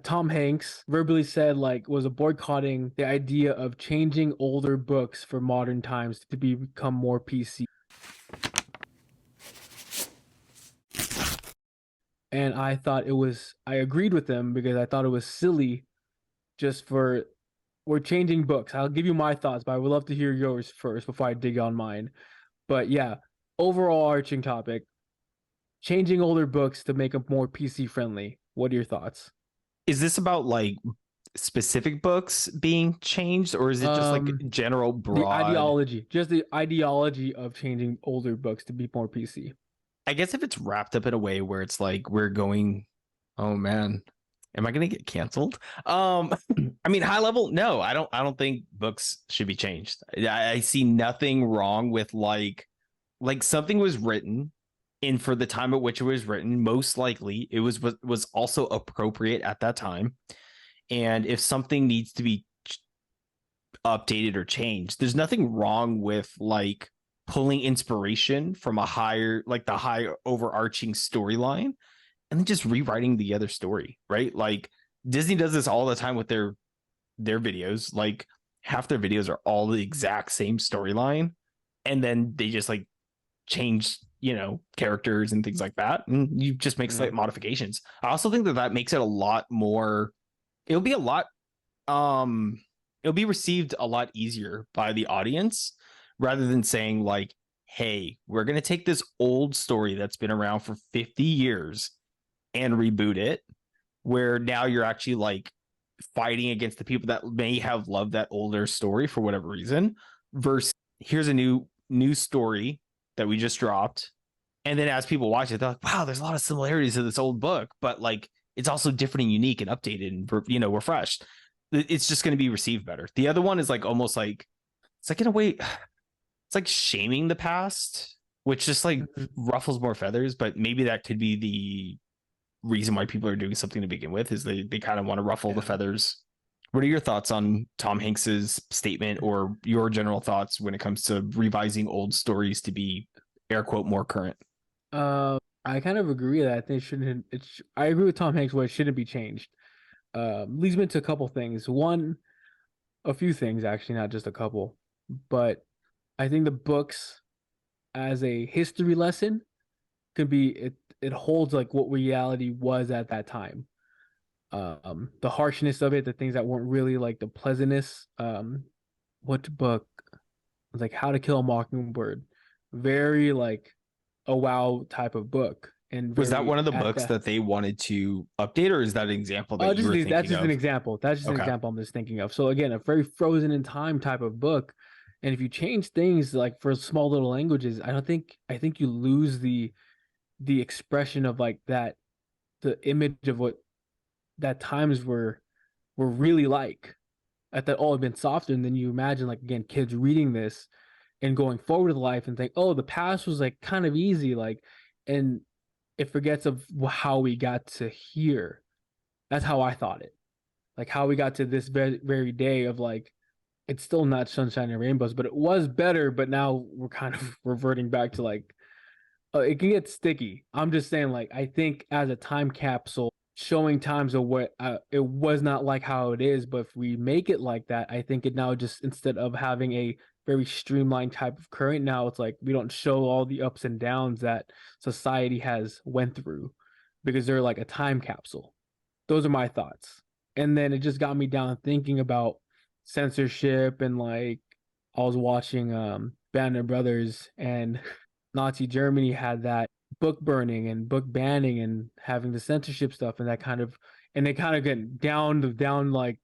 Tom Hanks verbally said like was boycotting the idea of changing older books for modern times to become more PC. And I agreed with him because I thought it was silly just for we're changing books. I'll give you my thoughts, but I would love to hear yours first before I dig on mine. But yeah, overall arching topic, changing older books to make them more PC friendly. What are your thoughts? Is this about like specific books being changed, or is it just like Um, general the broad? ideology, just the ideology of changing older books to be more PC. I guess if it's wrapped up in a way where it's like we're going, oh man, am I gonna get canceled? I mean, high level, no, I don't think books should be changed. I see nothing wrong with like something was written and for the time at which it was written, most likely it was also appropriate at that time. And if something needs to be updated or changed, there's nothing wrong with like pulling inspiration from a higher, like the high overarching storyline and then just rewriting the other story, right? Like Disney does this all the time with their videos. Like half their videos are all the exact same storyline, and then they just like change, characters and things like that, and you just make Yeah. slight modifications. I also think that that makes it a lot more. It'll be a lot. Um, it'll be received a lot easier by the audience rather than saying like, "Hey, we're gonna take this old story that's been around for 50 years and reboot it," where now you're actually like fighting against the people that may have loved that older story for whatever reason versus here's a new story that we just dropped, and then as people watch it they're like, wow, there's a lot of similarities to this old book, but like it's also different and unique and updated and refreshed. It's just going to be received better. The other one is like almost like it's like in a way it's like shaming the past, which just like Mhm. ruffles more feathers, but maybe that could be the reason why people are doing something to begin with, is they kind of want to ruffle the Yeah. feathers. What are your thoughts on Tom Hanks's statement, or your general thoughts when it comes to revising old stories to be air quote more current? I kind of agree that I think it shouldn't. I agree with Tom Hanks where it shouldn't be changed. Leads me to a couple things. One, a few things actually, not just a couple. But I think the books as a history lesson could be it holds like what reality was at that time. The harshness of it, the things that weren't really like the pleasantness. What book? Like How to Kill a Mockingbird. Very like a wow type of book and Was that very one of the at books that. that they wanted to update, or is that an example that Oh, you were that's thinking just an of? example. That's just an Okay. example I'm just thinking of. So again, a very frozen in time type of book. And if you change things like for small little languages, I think you lose the expression of like that the image of what that times were really like. At that all had been softer, and then you imagine like again kids reading this and going forward with life and think, oh, the past was like kind of easy, like, and it forgets of how we got to here. That's how I thought it. Like how we got to this very day of like it's still not sunshine and rainbows, but it was better. But now we're kind of reverting back to like it can get sticky. I'm just saying, like I think as a time capsule, showing times of what it was not like how it is. But if we make it like that, I think it now just instead of having a very streamlined type of current, now it's like we don't show all the ups and downs that society has went through because they're like a time capsule. Those are my thoughts. And then it just got me down thinking about censorship and like I was watching Band of Brothers and Nazi Germany had that book burning and book banning and having the censorship stuff and that kind of and they kind of get down like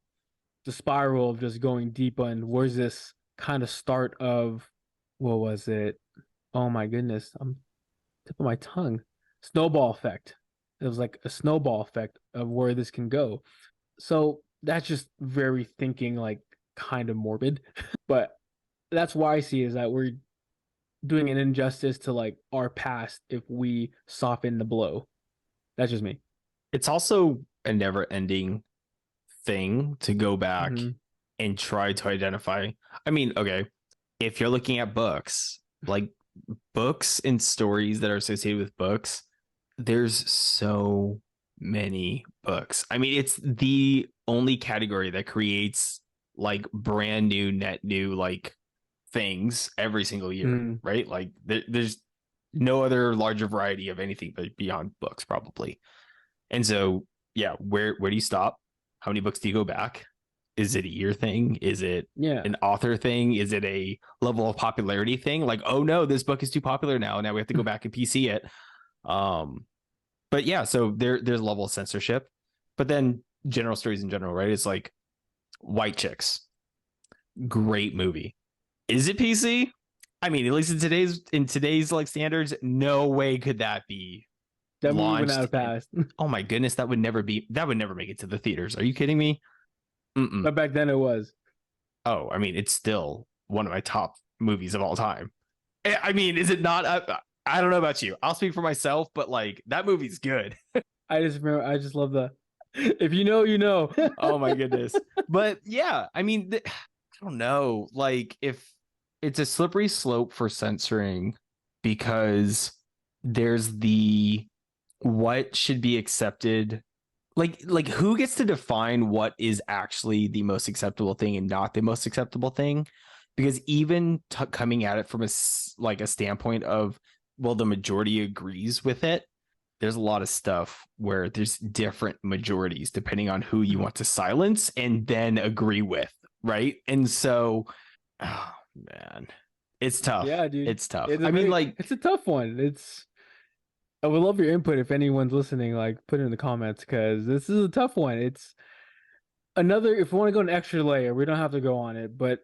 the spiral of just going deep on where's this kind of start of what was it? Oh my goodness, I'm tip of my tongue. Snowball effect. It was like a snowball effect of where this can go. So that's just very thinking like kind of morbid, but that's why I see is that we're doing an injustice to like our past if we soften the blow. That's just me. It's also a never ending thing to go back Hmm. and try to identify. I mean, okay, if you're looking at books, like books and stories that are associated with books, there's so many books. I mean, it's the only category that creates like brand new, net new like things every single year, Mm. right? Like there's no other larger variety of anything but beyond books, probably. And so, yeah, where do you stop? How many books do you go back? Is it a year thing? Is it Yeah. an author thing? Is it a level of popularity thing? Like, oh no, this book is too popular now. Now we have to go back and PC it. Um, but yeah, so there's a level of censorship. But then general stories in general, right? It's like White Chicks, great movie. Is it PC? I mean, at least in today's like standards, no way could that be That movie would not launched. have passed. Oh my goodness, that would never make it to the theaters. Are you kidding me? Mm-mm. But back then it was. Oh, I mean, it's still one of my top movies of all time. I mean, is it not? I don't know about you. I'll speak for myself, but like that movie's good. I just love the if you know, you know. Oh my goodness. But yeah, I mean, I don't know. Like if it's a slippery slope for censoring because there's the what should be accepted, like who gets to define what is actually the most acceptable thing and not the most acceptable thing, because even coming at it from like a standpoint of, well, the majority agrees with it, there's a lot of stuff where there's different majorities depending on who you want to silence and then agree with, right? And so, oh man, it's tough. Yeah, dude. It's tough. It's I mean, like, it's a tough one. I would love your input if anyone's listening, like put it in the comments because this is a tough one. It's another if we want to go an extra layer, we don't have to go on it, but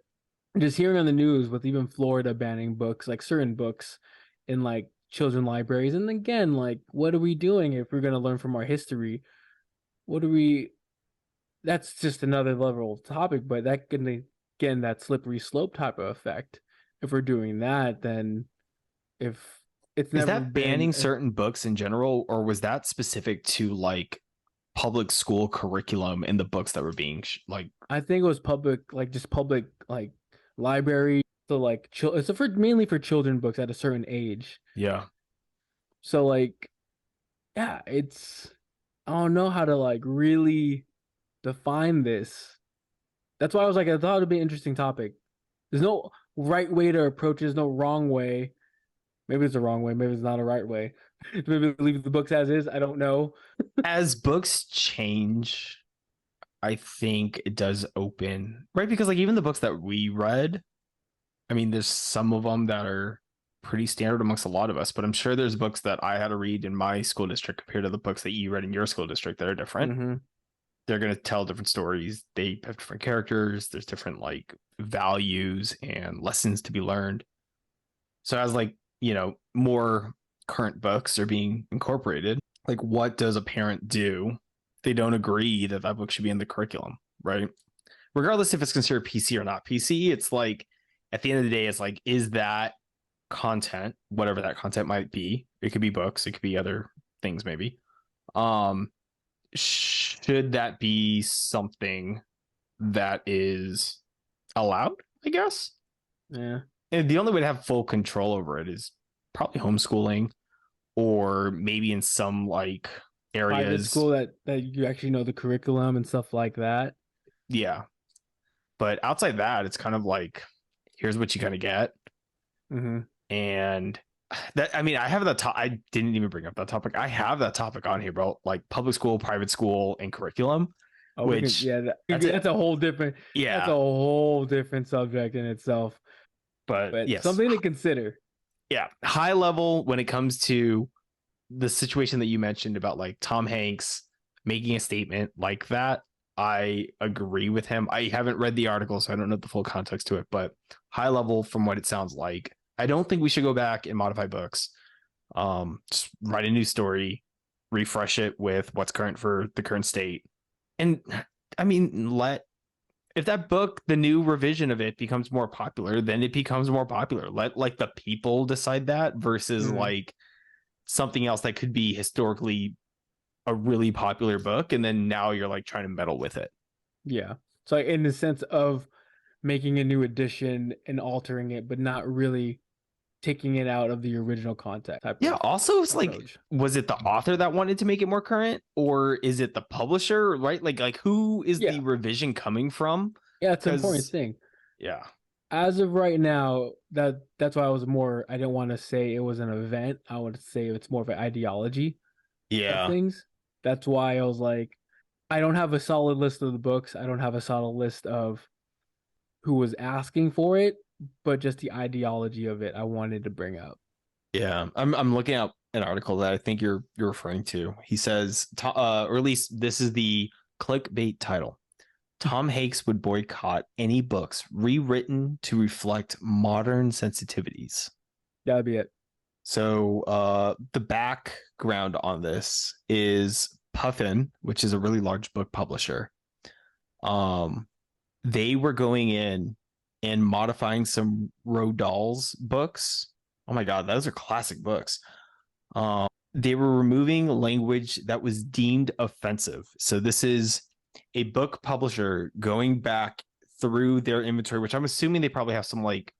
just hearing on the news with even Florida banning books, like certain books in like children libraries. And again, like what are we doing if we're gonna learn from our history? What do we that's just another level topic, but that can again that slippery slope type of effect. If we're doing that, then if it's is never that banning been certain books in general, or was that specific to like public school curriculum in the books that were being like? I think it was public, like just public, like library. So like, it's for mainly for children books at a certain age. Yeah. So like, yeah, I don't know how to like really define this. That's why I was like, I thought it'd be an interesting topic. There's no right way to approach it. There's no wrong way. Maybe it's a wrong way. Maybe it's not a right way. Maybe leave the books as is. I don't know. As books change, I think it does open, right? Because like even the books that we read, I mean, there's some of them that are pretty standard amongst a lot of us, but I'm sure there's books that I had to read in my school district compared to the books that you read in your school district that are different. Mm-hmm. They're going to tell different stories. They have different characters. There's different like values and lessons to be learned. So as like, more current books are being incorporated, like what does a parent do? They don't agree that that book should be in the curriculum, right? Regardless if it's considered PC or not PC, it's like at the end of the day, it's like, is that content, whatever that content might be, it could be books, it could be other things maybe, should that be something that is allowed, I guess? Yeah. And the only way to have full control over it is probably homeschooling, or maybe in some like Private areas. school that you actually know the curriculum and stuff like that. Yeah. But outside that, it's kind of like, here's what you kind of get. Mm-hmm. And that, I mean, I have I didn't even bring up that topic. I have that topic on here, bro. Like public school, private school, and curriculum. Oh, which that's a whole different. Yeah, that's a whole different subject in itself. But yes, something to consider. Yeah, high level when it comes to the situation that you mentioned about like Tom Hanks making a statement like that. I agree with him. I haven't read the article, so I don't know the full context to it, but high level from what it sounds like, I don't think we should go back and modify books. Just write a new story, refresh it with what's current for the current state. And I mean, if that book, the new revision of it becomes more popular, then it becomes more popular. Let like the people decide that versus like something else that could be historically a really popular book. And then now you're like trying to meddle with it. Yeah. So in the sense of making a new edition and altering it, but not really taking it out of the original context type Yeah. of Also, it's like, approach. was it the author that wanted to make it more current, or is it the publisher? Right? Like who is the Yeah, revision coming from? yeah, it's an important Because thing. yeah, As of right now, that's why I didn't want to say it was an event. I would say it's more of an ideology of yeah, things. That's why I was like, I don't have a solid list of the books. I don't have a solid list of who was asking for it, but just the ideology of it I wanted to bring up. yeah. I'm looking up an article that I think you're referring to. He says, or at least this is the clickbait title. Tom Hanks would boycott any books rewritten to reflect modern sensitivities. That'd be it. So the background on this is Puffin, which is a really large book publisher. Um, they were going in and modifying some Roald Dahl's books. Oh my God, those are classic books. They were removing language that was deemed offensive. So this is a book publisher going back through their inventory, which I'm assuming they probably have some like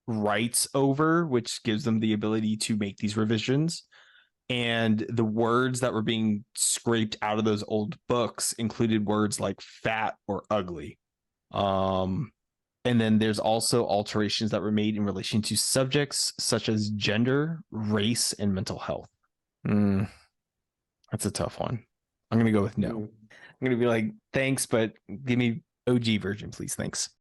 rights over, which gives them the ability to make these revisions. And the words that were being scraped out of those old books included words like fat or ugly. Um, and then there's also alterations that were made in relation to subjects such as gender, race, and mental health. Mm, that's a tough one. I'm going to go with no. Mm. I'm going to be like, thanks, but give me OG version, please. Thanks.